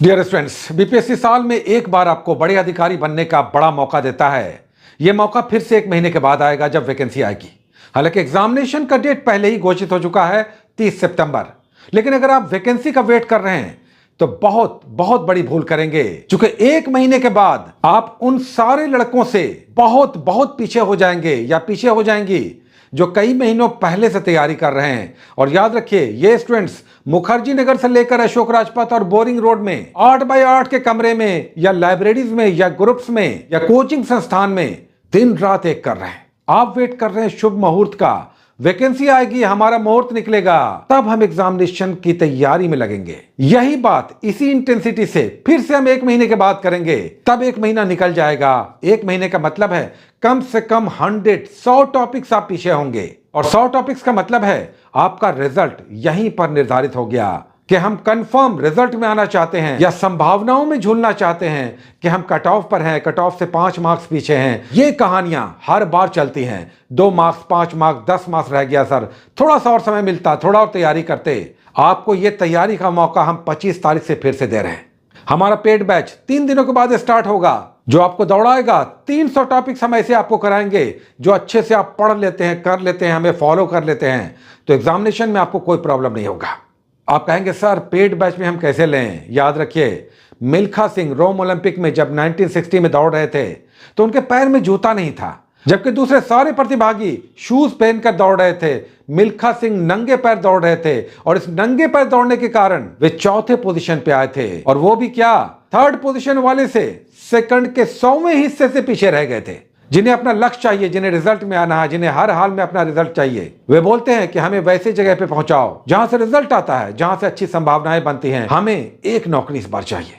Dear students, BPSC साल में एक बार आपको बड़े अधिकारी बनने का बड़ा मौका देता है। यह मौका फिर से 1 महीने के बाद आएगा जब वैकेंसी आएगी। हालांकि एग्जामिनेशन का डेट पहले ही घोषित हो चुका है 30 सितंबर। लेकिन अगर आप वैकेंसी का वेट कर रहे हैं तो बहुत बहुत बड़ी भूल करेंगे, क्योंकि 1 महीने के बाद आप उन सारे लड़कों से बहुत बहुत पीछे हो जाएंगे या पीछे हो जाएंगी जो कई महीनों पहले से तैयारी कर रहे हैं। और याद रखिए, ये स्टूडेंट्स मुखर्जी नगर से लेकर अशोक राजपथ और बोरिंग रोड में 8 बाय 8 के कमरे में या लाइब्रेरीज में या ग्रुप्स में या कोचिंग संस्थान में दिन रात एक कर रहे हैं। आप वेट कर रहे हैं शुभ मुहूर्त का, वैकेंसी आएगी, हमारा मुहूर्त निकलेगा, तब हम एग्जामिनेशन की तैयारी में लगेंगे। यही बात इसी इंटेंसिटी से फिर से हम 1 महीने के बाद करेंगे, तब 1 महीना निकल जाएगा। 1 महीने का मतलब है कम से कम 100 टॉपिक्स आप पीछे होंगे। और 100 टॉपिक्स का मतलब है आपका रिजल्ट यहीं पर निर्धारित हो गया कि हम कंफर्म रिजल्ट में आना चाहते हैं या संभावनाओं में झूलना चाहते हैं कि हम कट ऑफ पर हैं, कट ऑफ से 5 मार्क्स पीछे हैं। ये कहानियां हर बार चलती हैं। 2 मार्क्स, 5 मार्क्स, 10 मार्क्स रह गया सर, थोड़ा सा और समय मिलता, थोड़ा और तैयारी करते। आपको ये तैयारी का मौका हम 25 तारीख से फिर से दे रहे हैं। हमारा पेड बैच 3 दिनों के बाद स्टार्ट होगा, जो आपको दौड़ाएगा। 300 टॉपिक्स हम ऐसे आपको कराएंगे जो अच्छे से आप पढ़ लेते हैं, कर लेते हैं, हमें फॉलो कर लेते हैं, तो एग्जामिनेशन में आपको कोई प्रॉब्लम नहीं होगा। आप कहेंगे सर पेड बैच में हम कैसे लें? याद रखिए, मिल्खा सिंह रोम ओलंपिक में जब 1960 में दौड़ रहे थे तो उनके पैर में जूता नहीं था, जबकि दूसरे सारे प्रतिभागी शूज पहनकर दौड़ रहे थे। मिल्खा सिंह नंगे पैर दौड़ रहे थे और इस नंगे पैर दौड़ने के कारण वे चौथे पोजीशन पे आए थे, और वो भी क्या, 3rd पोजीशन वाले से सेकंड के 100वें हिस्से से पीछे रह गए थे। जिन्हें अपना लक्ष्य चाहिए, जिन्हें रिजल्ट में आना है, जिन्हें हर हाल में अपना रिजल्ट चाहिए, वे बोलते हैं कि हमें वैसी जगह पे पहुंचाओ जहां से रिजल्ट आता है, जहां से अच्छी संभावनाएं बनती हैं। हमें एक नौकरी इस बार चाहिए।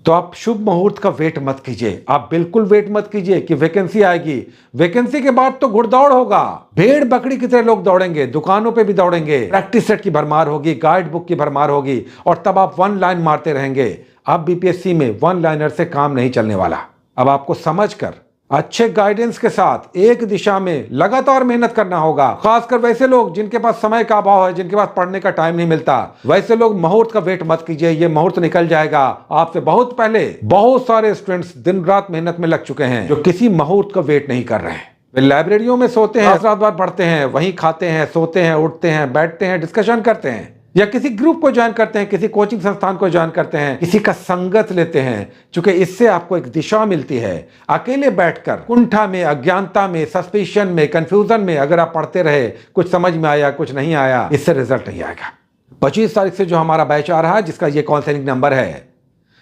तो आप शुभ मुहूर्त का वेट मत कीजिए, आप बिल्कुल वेट मत कीजिए कि वैकेंसी आएगी। वैकेंसी के बाद तो घुड़दौड़ होगा, भेड़ बकरी की तरह लोग दौड़ेंगे, दुकानों पे भी दौड़ेंगे, प्रैक्टिस सेट की भरमार होगी, गाइड बुक की भरमार होगी, और तब आप 1 लाइन मारते रहेंगे। अब बीपीएससी में 1 लाइनर से काम नहीं चलने वाला। अब आपको समझकर अच्छे गाइडेंस के साथ एक दिशा में लगातार मेहनत करना होगा। खासकर वैसे लोग जिनके पास समय का अभाव है, जिनके पास पढ़ने का टाइम नहीं मिलता, वैसे लोग मुहूर्त का वेट मत कीजिए। ये मुहूर्त निकल जाएगा। आपसे बहुत पहले बहुत सारे स्टूडेंट्स दिन रात मेहनत में लग चुके हैं जो किसी मुहूर्त का वेट नहीं कर रहे हैं। वे लाइब्रेरियों में सोते हैं, रात रात पढ़ते हैं, वहीं खाते हैं, सोते हैं, उठते हैं, बैठते हैं, डिस्कशन करते हैं, या किसी ग्रुप को ज्वाइन करते हैं, किसी कोचिंग संस्थान को ज्वाइन करते हैं, किसी का संगत लेते हैं, क्योंकि इससे आपको एक दिशा मिलती है। अकेले बैठकर कुंठा में, अज्ञानता में, सस्पिशन में, कंफ्यूजन में अगर आप पढ़ते रहे, कुछ समझ में आया, कुछ नहीं आया, इससे रिजल्ट नहीं आएगा। 25 तारीख से जो हमारा बैच आ रहा है, जिसका ये काउंसलिंग नंबर है,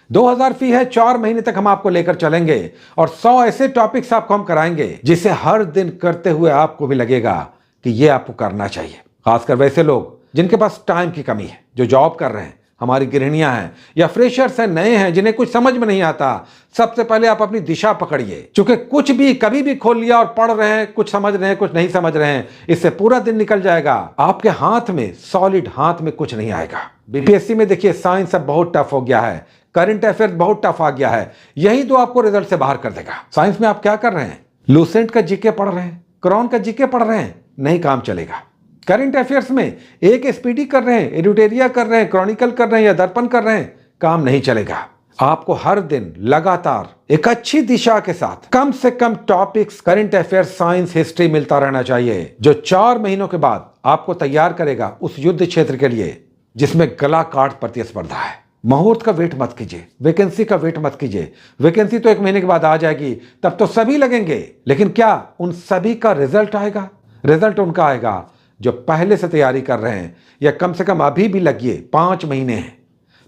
2000 फी है। 4 महीने तक हम आपको लेकर चलेंगे और 100 ऐसे टॉपिक्स आपको हम कराएंगे जिसे हर दिन करते हुए आपको भी लगेगा कि ये आपको करना चाहिए। खासकर वैसे लोग जिनके पास टाइम की कमी है, जो जॉब कर रहे हैं, हमारी गृहिणियां हैं, या फ्रेशर्स हैं, नए हैं, जिन्हें कुछ समझ में नहीं आता। सबसे पहले आप अपनी दिशा पकड़िए, क्योंकि कुछ भी कभी भी खोल लिया और पढ़ रहे हैं, कुछ समझ रहे हैं, कुछ नहीं समझ रहे हैं, इससे पूरा दिन निकल जाएगा। आपके हाथ में, सॉलिड हाथ में कुछ नहीं आएगा। बीपीएससी में देखिए, साइंस अब बहुत टफ हो गया है, करंट अफेयर्स बहुत टफ आ गया है। यही तो आपको रिजल्ट से बाहर कर देगा। साइंस में आप क्या कर रहे हैं? लूसेंट का जीके पढ़ रहे हैं, क्रॉन का जीके पढ़ रहे हैं, नहीं काम चलेगा। करंट अफेयर्स में एक एसपीटी कर रहे हैं, एडिटोरिया कर रहे हैं, क्रॉनिकल कर रहे हैं या दर्पण कर रहे हैं, काम नहीं चलेगा। आपको हर दिन लगातार एक अच्छी दिशा के साथ कम से कम topics, current affairs, science, history मिलता रहना चाहिए, जो 4 महीनों के बाद आपको तैयार करेगा उस युद्ध क्षेत्र के लिए जिसमें गला काट प्रतिस्पर्धा है। मुहूर्त का वेट मत कीजिए, वैकेंसी का वेट मत कीजिए। वैकेंसी तो 1 महीने के बाद आ जाएगी, तब तो सभी लगेंगे, लेकिन क्या उन सभी का रिजल्ट आएगा? रिजल्ट उनका आएगा जो पहले से तैयारी कर रहे हैं, या कम से कम अभी भी लगिए, 5 महीने हैं।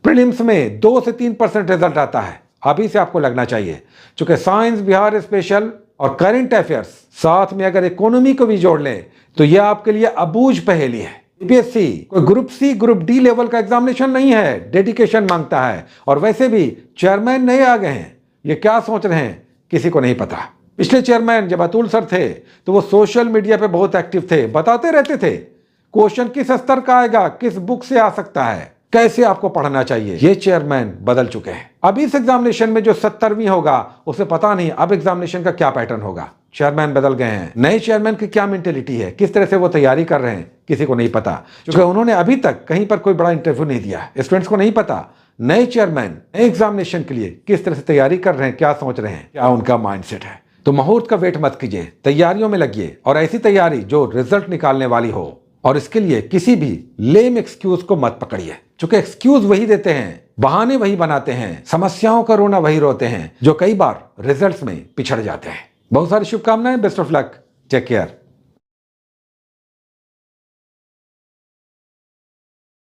प्रीलिम्स में 2 से 3% रिजल्ट आता है, अभी से आपको लगना चाहिए, क्योंकि साइंस, बिहार स्पेशल और करंट अफेयर्स, साथ में अगर इकोनॉमी को भी जोड़ लें तो यह आपके लिए अबूझ पहेली है। बीपीएससी कोई group C, group D level का एग्जामिनेशन नहीं है, डेडिकेशन मांगता है। और वैसे भी चेयरमैन नए आ गए हैं, ये क्या सोच रहे हैं किसी को नहीं पता। पिछले चेयरमैन जब अतुल सर थे तो वो सोशल मीडिया पे बहुत एक्टिव थे, बताते रहते थे क्वेश्चन किस स्तर का आएगा, किस बुक से आ सकता है, कैसे आपको पढ़ना चाहिए। ये चेयरमैन बदल चुके हैं। अब इस एग्जामिनेशन में जो 70वीं होगा उसे पता नहीं अब एग्जामिनेशन का क्या पैटर्न होगा। चेयरमैन बदल गए हैं। नए चेयरमैन की क्या मेंटेलिटी है, किस तरह से वो तैयारी कर रहे हैं, किसी को नहीं पता, क्योंकि उन्होंने अभी तक कहीं पर कोई बड़ा इंटरव्यू नहीं दिया। स्टूडेंट्स को नहीं पता नए चेयरमैन नए एग्जामिनेशन के लिए किस तरह से तैयारी कर रहे हैं, क्या सोच रहे हैं, क्या उनका माइंडसेट है। तो मुहूर्त का वेट मत कीजिए, तैयारियों में लगिए और ऐसी तैयारी जो रिजल्ट निकालने वाली हो। और इसके लिए किसी भी लेम एक्सक्यूज को मत पकड़िए, क्योंकि एक्सक्यूज वही देते हैं, बहाने वही बनाते हैं, समस्याओं का रोना वही रोते हैं जो कई बार रिजल्ट्स में पिछड़ जाते हैं। बहुत सारी शुभकामनाएं, best of luck, take care.